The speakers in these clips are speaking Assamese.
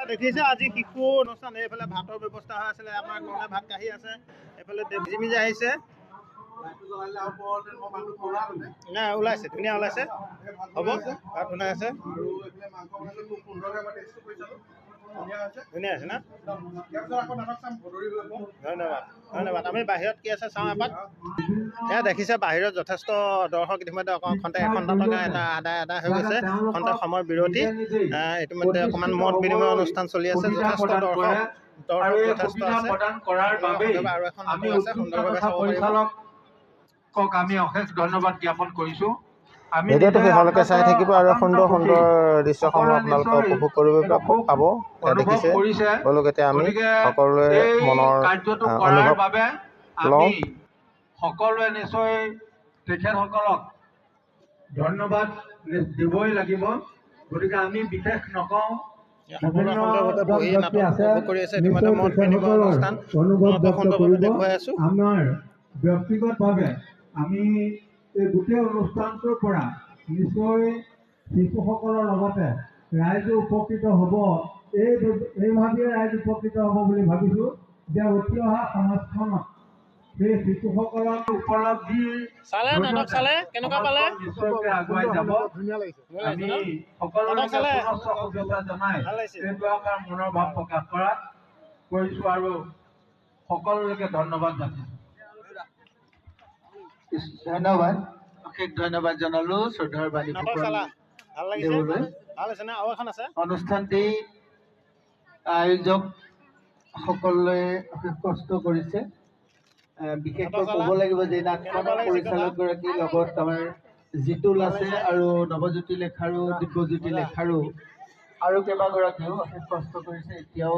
দেখিছে আজি শিশু অনুষ্ঠান এইফালে ভাতৰ ব্যৱস্থা হৈ আছিলে আমাৰ ঘৰতে ভাত কাঢ়ি আছে এইফালে দেৱজিমিজি আহিছে নাই ওলাইছে ধুনীয়া ওলাইছে হ'ব ভাত বনাই আছে ধুনীয়া আছে না ধন্যবাদ ধন্যবাদ আমি বাহিৰত কি আছে চাওঁ এপাক এয়া দেখিছে বাহিৰত যথেষ্ট দৰ্শক ইতিমধ্যে খন্তেক এখন নাটক এটা আদায় হৈ গৈছে খন্তেক সময় বিৰতি ইতিমধ্যে অকণমান মত বিনিময় অনুষ্ঠান চলি আছে যথেষ্ট দৰ্শক যথেষ্ট আছে আৰু এখন নাটক আছে সুন্দৰভাৱে চাব পাৰিব আমি অশেষ ধন্যবাদ জ্ঞাপন কৰিছোঁ ভিডিঅ'টো শেষলৈকে চাই থাকিব আৰু সুন্দৰ সুন্দৰ দৃশ্যসমূহ আপোনালোকে উপভোগ কৰিব পাব দেখিছে তেওঁলোক এতিয়া আমি সকলোৱে মনৰ অনুভৱ লওঁ সকলোৱে নিশ্চয় তেখেতসকলক ধন্যবাদ দিবই লাগিব গতিকে আমি বিশেষ নকওঁ আমাৰ ব্যক্তিগতভাৱে আমি এই গোটেই অনুষ্ঠানটোৰ পৰা নিশ্চয় শিশুসকলৰ লগতে ৰাইজো উপকৃত হ'ব এইভাৱে ৰাইজ উপকৃত হ'ব বুলি ভাবিছোঁ যে উঠি অহা সমাজখনত সেই শিশুসকলৰ উপলব্ধি নিশ্চয়কৈ আগুৱাই যাব আমি সকলোকে শুভেচ্ছা জনাই এইটো আমাৰ মনৰ ভাৱ প্ৰকাশ কৰিছোঁ আৰু সকলোকে ধন্যবাদ জানিছোঁ ধন্যবাদ অশেষ ধন্যবাদ জনালো শ্ৰদ্ধাৰ বাণী অনুষ্ঠানটি আয়োজক সকলোৱে অশেষ কষ্ট কৰিছে বিশেষকৈ ক'ব লাগিব যে নাটখনৰ পৰিচালকগৰাকীৰ লগত আমাৰ জিতুল আছে আৰু নৱজ্যোতি লেখাৰু দিব্যজ্যোতি লেখাৰু আৰু কেইবাগৰাকীও অশেষ কষ্ট কৰিছে এতিয়াও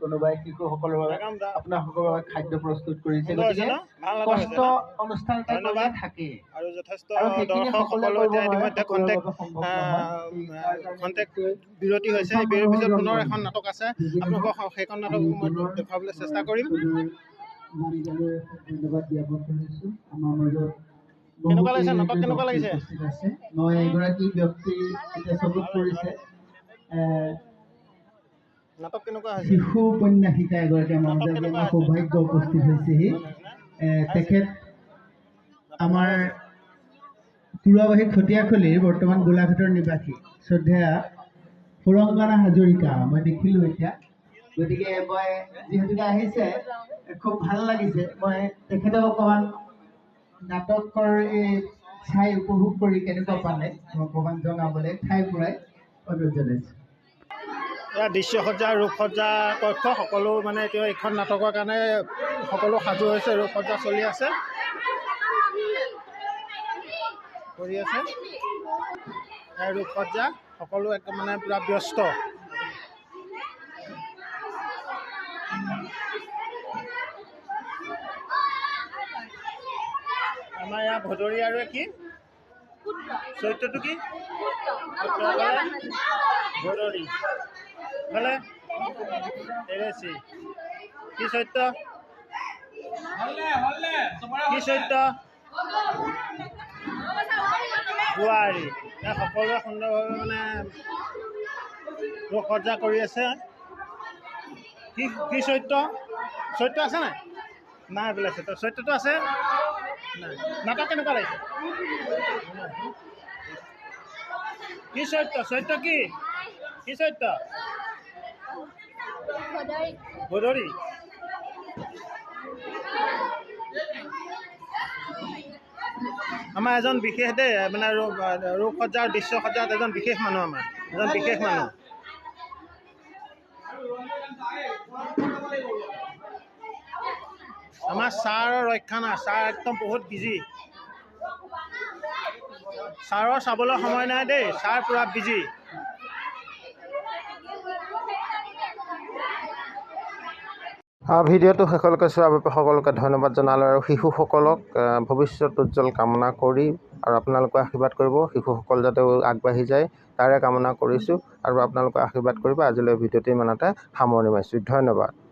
কোনোবাই শিশুসকলৰ বাবে আপোনালোকৰ বাবে খাদ্য প্ৰস্তুত কৰিছে গতিকে কষ্ট অনুষ্ঠান থাকে আৰু যথেষ্ট দৰ্শকসকলৰ এতিয়া ইতিমধ্যে খন্তেক বিৰতি হৈছে এই বিৰতিৰ পিছত পুনৰ এখন নাটক আছে আপোনালোকক সেইখন নাটক মই দেখুৱাবলৈ চেষ্টা কৰিম ধন্যবাদ জ্ঞাপন কৰিছোঁ আমাৰ মাজত কেনেকুৱা লাগিছে নাটক কেনেকুৱা লাগিছে মই এগৰাকী ব্যক্তি এতিয়া চকুত পৰিছে নাটক কেনেকুৱা হৈছে শিশু উপন্যাসিকা এগৰাকী আমাৰ মাজত আমাৰ সৌভাগ্য উপস্থিত হৈছেহি তেখেত আমাৰ তুৰাবাহী খটিয়াখলিৰ বৰ্তমান গোলাঘাটৰ নিবাসী শ্ৰদ্ধেয়া সুৰংগনা হাজৰিকা মই দেখিলোঁ এতিয়া গতিকে মই যিহেতুকে আহিছে খুব ভাল লাগিছে মই তেখেতক অকণমান নাটকৰ এই চাই উপভোগ কৰি কেনেকুৱা পালে মই অকণমান জনাবলৈ ঠাই ফুৰাই অনুৰোধ জনাইছোঁ দৃশ্যসজ্জা ৰূপসজ্জা কক্ষ সকলো মানে এতিয়া এইখন নাটকৰ কাৰণে সকলো সাজু হৈছে ৰূপসজ্জা চলি আছে ৰূপসজ্জা সকলো একদম মানে পূৰা ব্যস্ত আমাৰ ইয়াৰ ভদৰী আৰু কি চৰিত্ৰটো কি ভদৰী ভালে এৰেচি কি চৰিত্ৰ কি চৰিত্ৰ বোৱাৰী সকলোৱে সুন্দৰভাৱে মানে ৰূপসজ্জা কৰি আছে কি চৰিত্ৰ আছে নাই বোলে চৰিত্ৰটো আছে নাই নাটক কেনেকুৱা লাগিছে কি চৰিত্ৰ কি চৰিত্ৰ ভদৰী আমাৰ এজন বিশেষ দেই মানে ৰূপসজ্জা আৰু দৃশ্যসজ্জাত এজন বিশেষ মানুহ আমাৰ ছাৰৰ ৰক্ষা নাই ছাৰ একদম বহুত বিজি ছাৰৰ চাবলৈ সময় নাই দেই ছাৰ পুৰা বিজি ভিডিঅ'টো শেষলৈকে চোৱাৰ বাবে সকলোকে ধন্যবাদ জনালোঁ আৰু শিশুসকলক ভৱিষ্যত উজ্জ্বল কামনা কৰি আৰু আপোনালোকে আশীৰ্বাদ কৰিব শিশুসকল যাতে আগবাঢ়ি যায় তাৰে কামনা কৰিছোঁ আৰু আপোনালোকে আশীৰ্বাদ কৰিব আজিলৈ ভিডিঅ'টো ইমানতে সামৰণি মাৰিছোঁ ধন্যবাদ